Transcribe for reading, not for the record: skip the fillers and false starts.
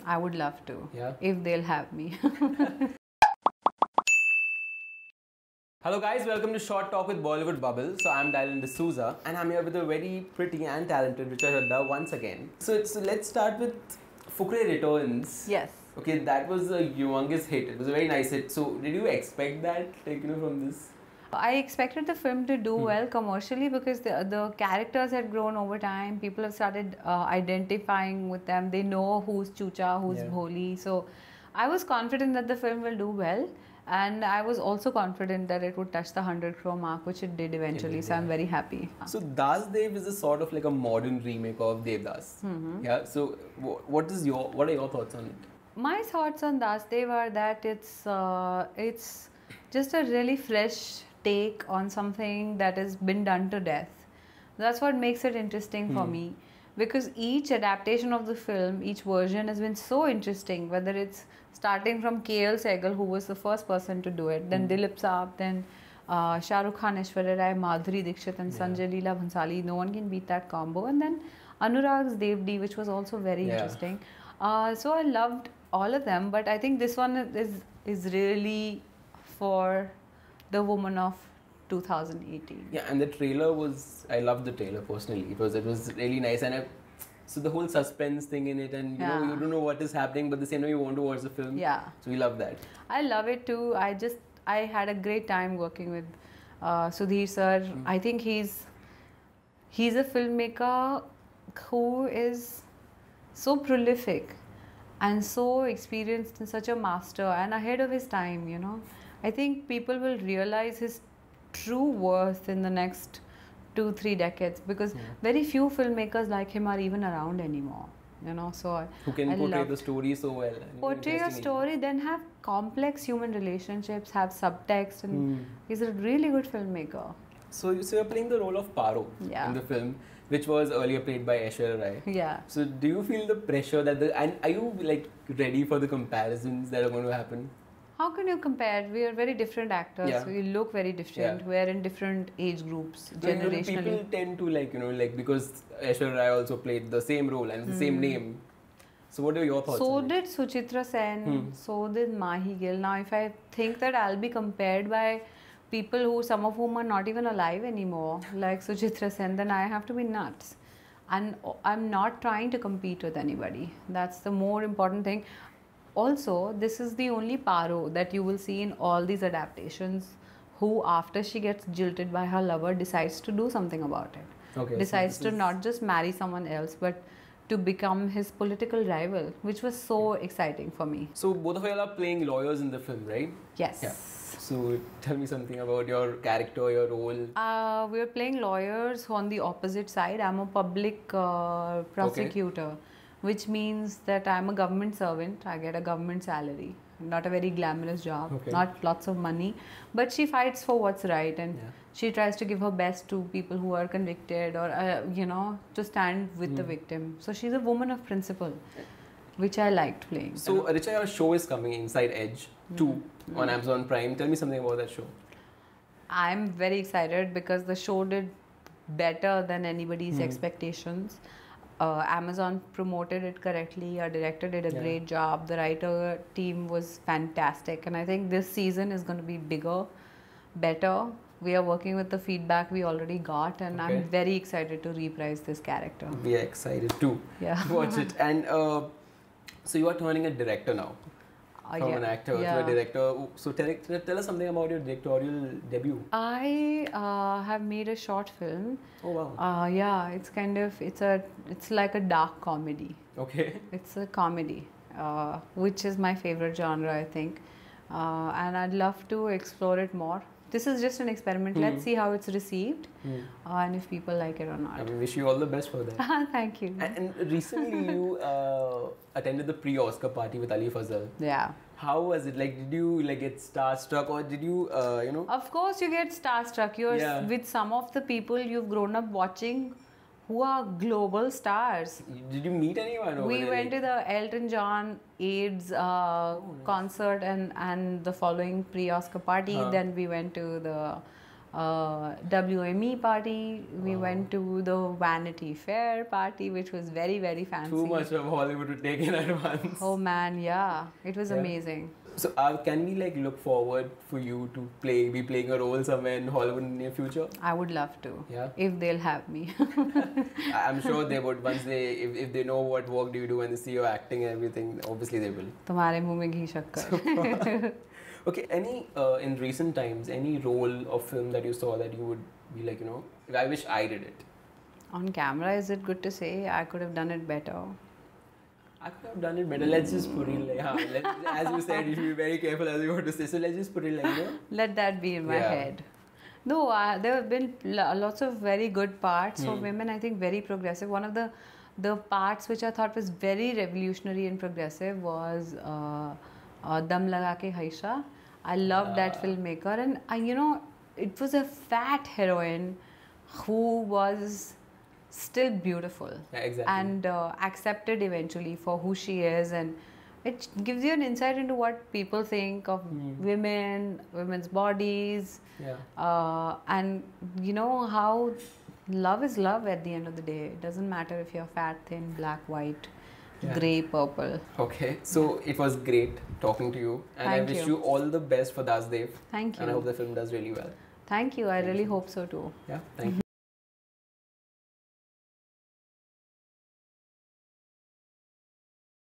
I would love to. Yeah. If they'll have me. Hello guys, welcome to Short Talk with Bollywood Bubble. So I'm Dylan D'Souza and I'm here with a very pretty and talented Richa Chadha once again. So let's start with Fukre Returns. Yes. Okay, that was a humongous hit. It was a very nice hit. So did you expect that, from this? I expected the film to do well commercially because the characters had grown over time. People have started identifying with them. They know who's Chucha, who's Bholi. So I was confident that the film will do well. And I was also confident that it would touch the 100 crore mark, which it did eventually. So I'm very happy. So Daas Dev is a sort of like a modern remake of Devdas. Yeah. So what are your thoughts on it? My thoughts on Daas Dev are that it's just a really fresh take on something that has been done to death. That's what makes it interesting for me, because each adaptation of the film, each version has been so interesting, whether it's starting from KL Sehgal, who was the first person to do it, then Dilip Saab, then Shah Rukh Khan, Aishwarya Rai, Madhuri Dixit and Sanjay Leela Bhansali. No one can beat that combo. And then Anurag's Devdi, which was also very interesting. So I loved all of them, but I think this one is really for the woman of 2018. Yeah, and the trailer I loved the trailer personally. It was really nice, and so the whole suspense thing in it, and you know, you don't know what is happening, but at the same time you want to watch the film. Yeah. So we love that. I love it too. I had a great time working with Sudhir sir. I think he's a filmmaker who is so prolific and so experienced and such a master and ahead of his time, you know. I think people will realize his true worth in the next 2-3 decades, because very few filmmakers like him are even around anymore, you know. So who can portray the story so well, portray a story, then have complex human relationships, have subtext, and he's a really good filmmaker. So you're playing the role of Paro in the film, which was earlier played by Aishwarya Rai. Yeah. So do you feel the pressure and are you like ready for the comparisons that are going to happen? How can you compare? We are very different actors. Yeah. We look very different. We are in different age groups, generationally. People tend to because Aishwarya Rai also played the same role and the same name. So what are your thoughts? So did Suchitra Sen. So did Mahi Gill. Now, if I think that I'll be compared by people some of whom are not even alive anymore, like Suchitra Sen, then I have to be nuts. And I'm not trying to compete with anybody. That's the more important thing. Also, this is the only Paro that you will see in all these adaptations who, after she gets jilted by her lover, decides to do something about it. Okay, decides to not just marry someone else, but to become his political rival, which was so exciting for me. So both of you are playing lawyers in the film, right? Yes. Yeah. So tell me something about your character, your role. We are playing lawyers on the opposite side. I'm a public prosecutor. Which means that I'm a government servant. I get a government salary. Not a very glamorous job, not lots of money. But she fights for what's right, and she tries to give her best to people who are convicted, or to stand with the victim. So she's a woman of principle, which I liked playing. So Richa, your show is coming, Inside Edge 2 on Amazon Prime. Tell me something about that show. I'm very excited because the show did better than anybody's expectations. Amazon promoted it correctly. Our director did a great job. The writer team was fantastic, and I think this season is going to be bigger, better. We are working with the feedback we already got, and I'm very excited to reprise this character. We are excited too. Yeah. Watch it. And so you are turning a director now. From an actor to a director. So tell us something about your directorial debut. I have made a short film. Oh wow. Yeah, it's like a dark comedy. Okay. It's a comedy, which is my favorite genre, I think. And I'd love to explore it more. This is just an experiment. Let's see how it's received and if people like it or not. I wish you all the best for that. Thank you. And recently you attended the pre-Oscar party with Ali Fazal. Yeah. How was it? Like, did you get starstruck, or did you, Of course you get starstruck. You're with some of the people you've grown up watching who are global stars. Did you meet anyone over We there? went to the Elton John AIDS concert and the following pre-Oscar party. Then we went to the WME party. We went to the Vanity Fair party, which was very, very fancy. Too much of Hollywood to take in at once. Oh man, yeah, it was amazing. So can we like look forward for you to be playing a role somewhere in Hollywood in the near future? I would love to. Yeah. If they'll have me. I'm sure they would once if they know what work do you do and they see your acting and everything, obviously they will. तुम्हारे मुंह में घी शक्कर. Okay, in recent times, any role or film that you saw that you would be like, I wish I did it? On camera, is it good to say? I could have done it better. I could have done it better. Let's just put it like, as you said, you should be very careful as you want to say. So let's just put it like, Let that be in my head. No, there have been lots of very good parts for women. I think very progressive. One of the parts which I thought was very revolutionary and progressive was Dam Laga Ke Haisha. I loved that filmmaker, and it was a fat heroine who was still beautiful, and accepted eventually for who she is, and it gives you an insight into what people think of women's bodies, and how love is love at the end of the day. It doesn't matter if you're fat, thin, black, white, grey, purple. Okay, so it was great talking to you, and I wish you all the best for Daas Dev. Thank you. And I hope the film does really well. Thank you. I really hope so too. Yeah, thank you.